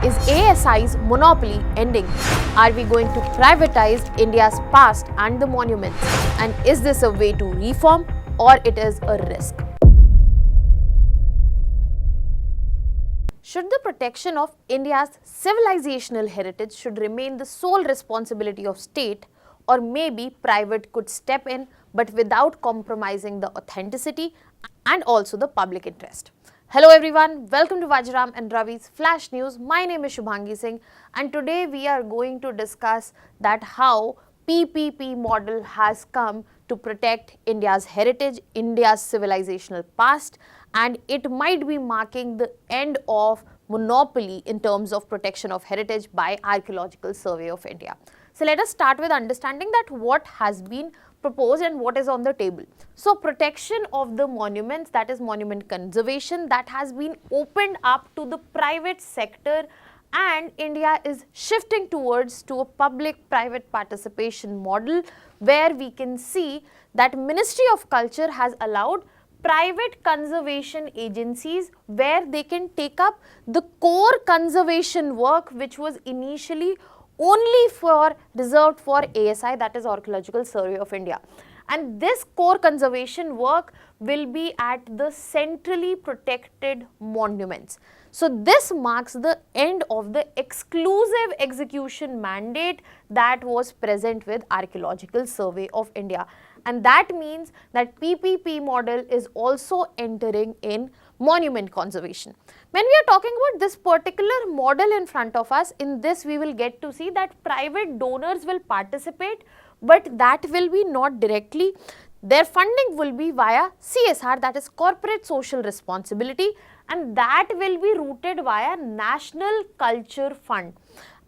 Is ASI's monopoly ending? Are we going to privatize India's past and the monuments? And is this a way to reform or it is a risk? Should the protection of India's civilizational heritage should remain the sole responsibility of state, or maybe private could step in but without compromising the authenticity and also the public interest? Hello everyone, welcome to Vajram and Ravi's Flash News. My name is Shubhangi Singh and today we are going to discuss that how PPP model has come to protect India's heritage, India's civilizational past, and it might be marking the end of monopoly in terms of protection of heritage by Archaeological Survey of India. So let us start with understanding that what has been proposed and what is on the table. So protection of the monuments, that is monument conservation, that has been opened up to the private sector, and India is shifting towards to a public-private participation model where we can see that Ministry of Culture has allowed private conservation agencies where they can take up the core conservation work which was initially only reserved for ASI, that is Archaeological Survey of India. And this core conservation work will be at the centrally protected monuments. So this marks the end of the exclusive execution mandate that was present with Archaeological Survey of India. And that means that PPP model is also entering in monument conservation. When we are talking about this particular model in front of us, in this we will get to see that private donors will participate, but that will be not directly. Their funding will be via CSR, that is Corporate Social Responsibility, and that will be routed via National Culture Fund.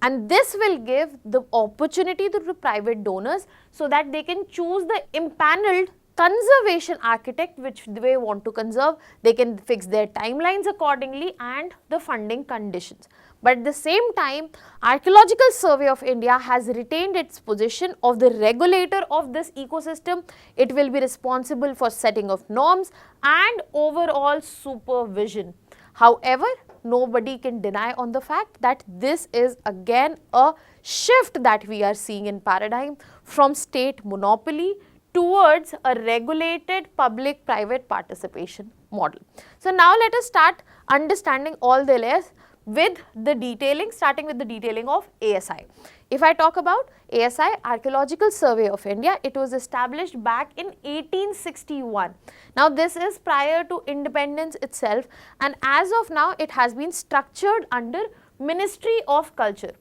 And this will give the opportunity to the private donors so that they can choose the impaneled conservation architect which they want to conserve. They can fix their timelines accordingly and the funding conditions. But at the same time, Archaeological Survey of India has retained its position of the regulator of this ecosystem. It will be responsible for setting of norms and overall supervision. However, nobody can deny on the fact that this is again a shift that we are seeing in paradigm from state monopoly towards a regulated public-private participation model. So now let us start understanding all the layers with the detailing, starting with the detailing of ASI. If I talk about ASI, Archaeological Survey of India, it was established back in 1861. Now this is prior to independence itself, and as of now it has been structured under Ministry of Culture.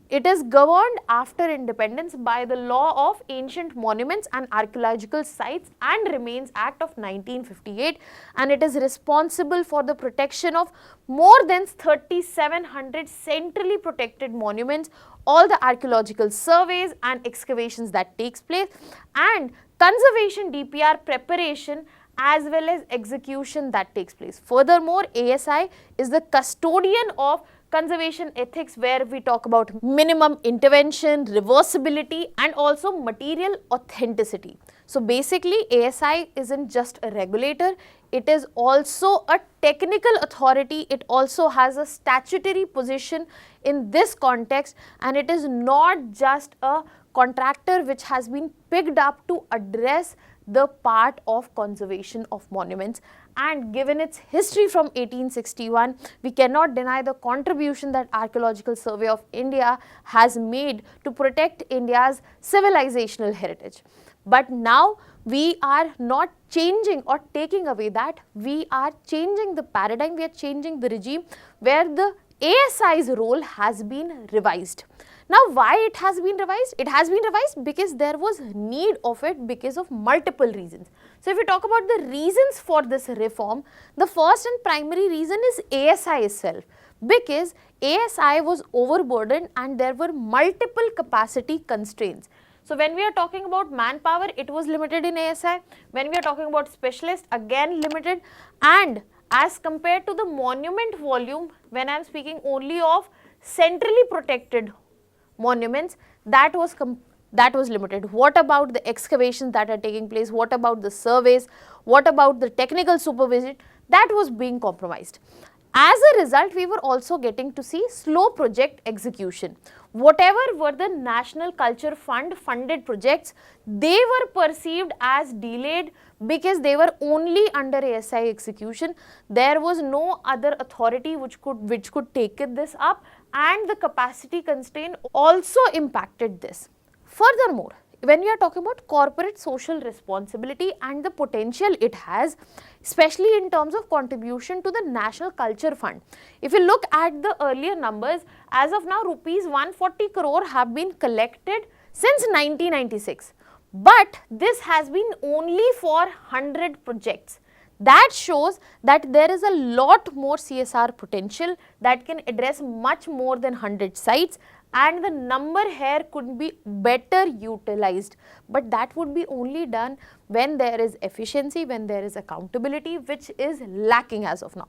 It is governed after independence by the Law of Ancient Monuments and Archaeological Sites and Remains Act of 1958, and it is responsible for the protection of more than 3,700 centrally protected monuments, all the archaeological surveys and excavations that takes place, and conservation DPR preparation as well as execution that takes place. Furthermore, ASI is the custodian of conservation ethics where we talk about minimum intervention, reversibility and also material authenticity. So basically ASI isn't just a regulator, it is also a technical authority, it also has a statutory position in this context, and it is not just a contractor which has been picked up to address the part of conservation of monuments. And given its history from 1861, we cannot deny the contribution that Archaeological Survey of India has made to protect India's civilizational heritage. But now we are not changing or taking away that, we are changing the paradigm, we are changing the regime where the ASI's role has been revised. Now why it has been revised? It has been revised because there was need of it because of multiple reasons. So if we talk about the reasons for this reform, the first and primary reason is ASI itself, because ASI was overburdened and there were multiple capacity constraints. So when we are talking about manpower, it was limited in ASI. When we are talking about specialists, again limited, and as compared to the monument volume, when I am speaking only of centrally protected monuments, that was limited. What about the excavations that are taking place? What about the surveys? What about the technical supervision? That was being compromised. As a result, we were also getting to see slow project execution. Whatever were the National Culture Fund funded projects, they were perceived as delayed because they were only under ASI execution. There was no other authority which could take this up, and the capacity constraint also impacted this. Furthermore, when we are talking about corporate social responsibility and the potential it has, especially in terms of contribution to the National Culture Fund. If you look at the earlier numbers, as of now rupees 140 crore have been collected since 1996. But this has been only for 100 projects. That shows that there is a lot more CSR potential that can address much more than 100 sites, and the number here could be better utilized, but that would be only done when there is efficiency, when there is accountability, which is lacking as of now.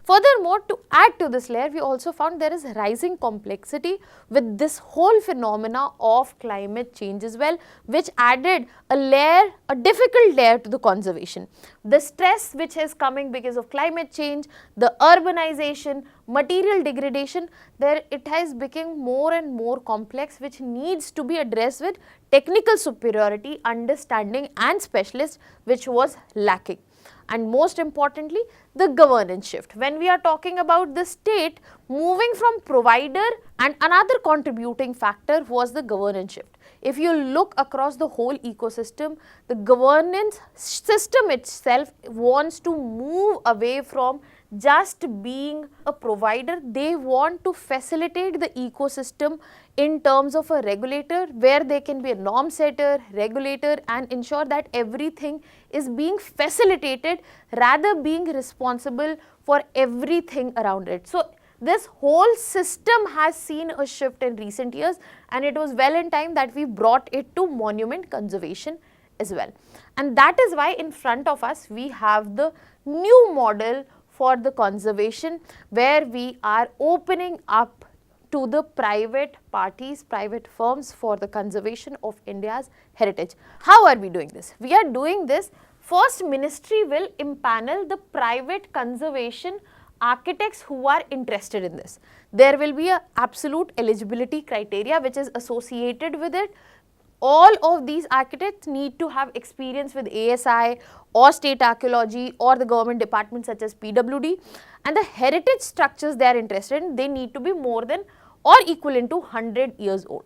Furthermore, to add to this layer, we also found there is rising complexity with this whole phenomena of climate change as well, which added a difficult layer to the conservation. The stress which is coming because of climate change, the urbanization, material degradation, it has become more and more complex, which needs to be addressed with technical superiority, understanding and specialists, which was lacking. And most importantly, the governance shift. When we are talking about the state moving from provider, and another contributing factor was the governance shift. If you look across the whole ecosystem, the governance system itself wants to move away from just being a provider. They want to facilitate the ecosystem in terms of a regulator, where they can be a norm setter, regulator, and ensure that everything is being facilitated rather being responsible for everything around it. So this whole system has seen a shift in recent years, and it was well in time that we brought it to monument conservation as well. And that is why in front of us we have the new model for the conservation, where we are opening up to the private parties, private firms for the conservation of India's heritage. How are we doing this? We are doing this. First, ministry will impanel the private conservation architects who are interested in this. There will be an absolute eligibility criteria which is associated with it. All of these architects need to have experience with ASI or state archaeology or the government departments such as PWD, and the heritage structures they are interested in, they need to be more than or equivalent to 100 years old.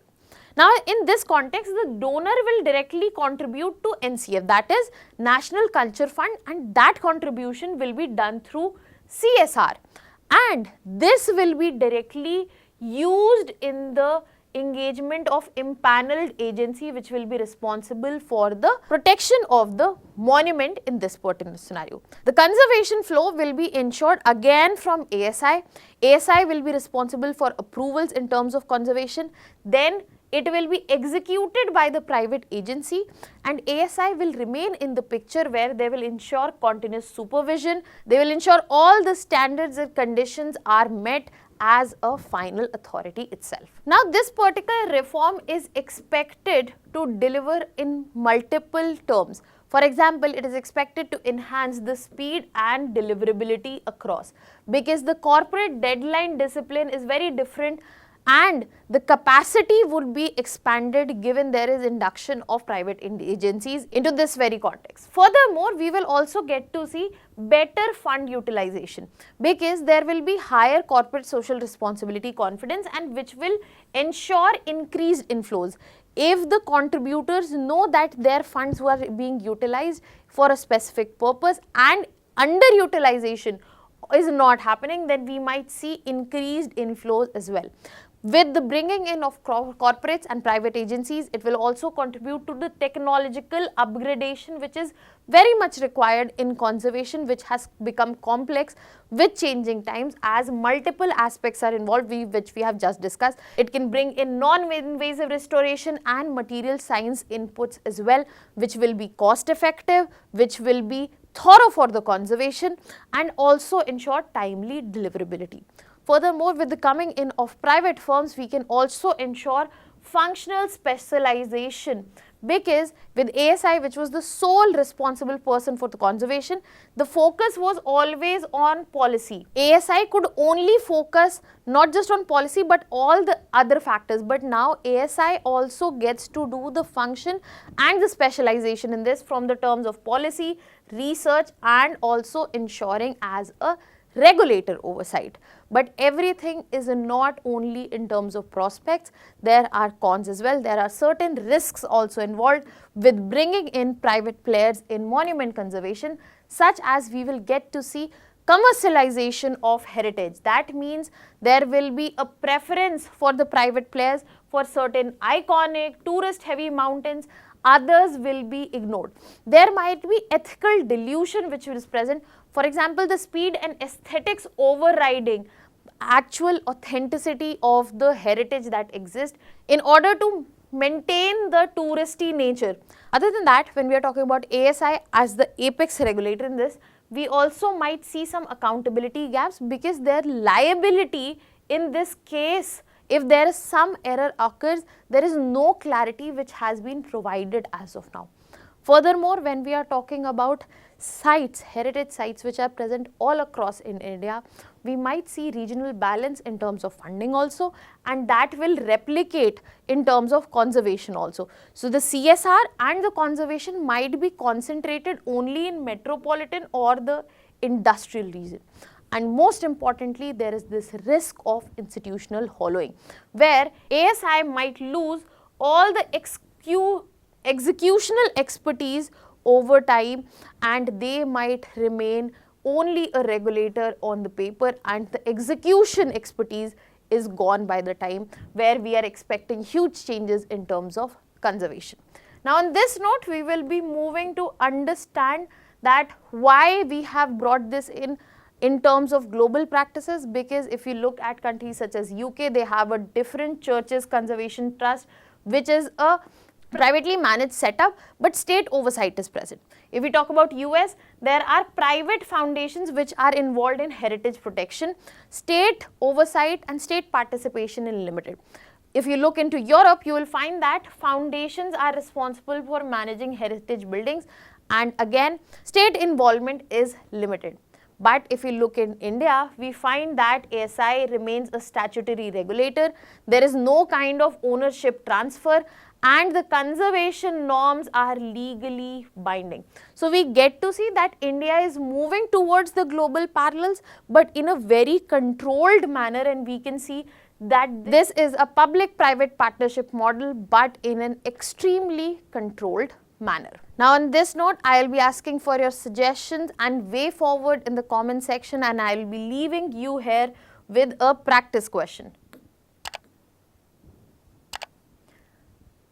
Now, in this context, the donor will directly contribute to NCF, that is National Culture Fund, and that contribution will be done through CSR, and this will be directly used in the engagement of impaneled agency which will be responsible for the protection of the monument in this particular scenario. The conservation flow will be ensured again from ASI. ASI will be responsible for approvals in terms of conservation. Then it will be executed by the private agency, and ASI will remain in the picture, where they will ensure continuous supervision. They will ensure all the standards and conditions are met as a final authority itself. Now, this particular reform is expected to deliver in multiple terms. For example, it is expected to enhance the speed and deliverability across, because the corporate deadline discipline is very different, and the capacity would be expanded given there is induction of private agencies into this very context. Furthermore, we will also get to see better fund utilization, because there will be higher corporate social responsibility confidence, and which will ensure increased inflows. If the contributors know that their funds were being utilized for a specific purpose and underutilization is not happening, then we might see increased inflows as well. With the bringing in of corporates and private agencies, it will also contribute to the technological upgradation, which is very much required in conservation, which has become complex with changing times, as multiple aspects are involved, which we have just discussed. It can bring in non-invasive restoration and material science inputs as well, which will be cost effective, which will be thorough for the conservation, and also ensure timely deliverability. Furthermore, with the coming in of private firms, we can also ensure functional specialization, because with ASI, which was the sole responsible person for the conservation, the focus was always on policy. ASI could only focus not just on policy but all the other factors, but now ASI also gets to do the function and the specialization in this from the terms of policy, research and also ensuring as a regulator oversight. But everything is not only in terms of prospects, there are cons as well. There are certain risks also involved with bringing in private players in monument conservation, such as we will get to see commercialization of heritage. That means there will be a preference for the private players for certain iconic tourist heavy mountains, others will be ignored. There might be ethical dilution which is present. For example, the speed and aesthetics overriding actual authenticity of the heritage that exists in order to maintain the touristy nature. Other than that, when we are talking about ASI as the apex regulator in this, we also might see some accountability gaps because their liability in this case, if there is some error occurs, there is no clarity which has been provided as of now. Furthermore, when we are talking about sites, heritage sites which are present all across in India, we might see regional balance in terms of funding also, and that will replicate in terms of conservation also. So the CSR and the conservation might be concentrated only in metropolitan or the industrial region. And most importantly, there is this risk of institutional hollowing, where ASI might lose all the executional expertise over time, and they might remain only a regulator on the paper, and the execution expertise is gone by the time, where we are expecting huge changes in terms of conservation. Now on this note, we will be moving to understand that why we have brought this in terms of global practices, because if you look at countries such as UK, they have a different churches conservation trust, which is a privately managed setup, but state oversight is present. If we talk about US, there are private foundations which are involved in heritage protection, state oversight and state participation is limited. If you look into Europe, you will find that foundations are responsible for managing heritage buildings, and again, state involvement is limited. But if we look in India, we find that ASI remains a statutory regulator, there is no kind of ownership transfer, and the conservation norms are legally binding. So we get to see that India is moving towards the global parallels, but in a very controlled manner, and we can see that this is a public-private partnership model, but in an extremely controlled manner. Now on this note, I will be asking for your suggestions and way forward in the comment section, and I will be leaving you here with a practice question.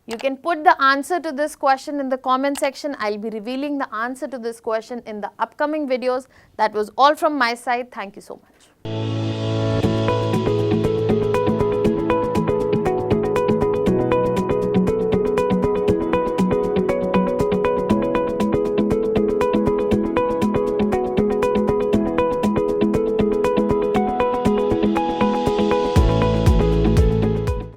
You can put the answer to this question in the comment section. I'll be revealing the answer to this question in the upcoming videos. That was all from my side. Thank you so much.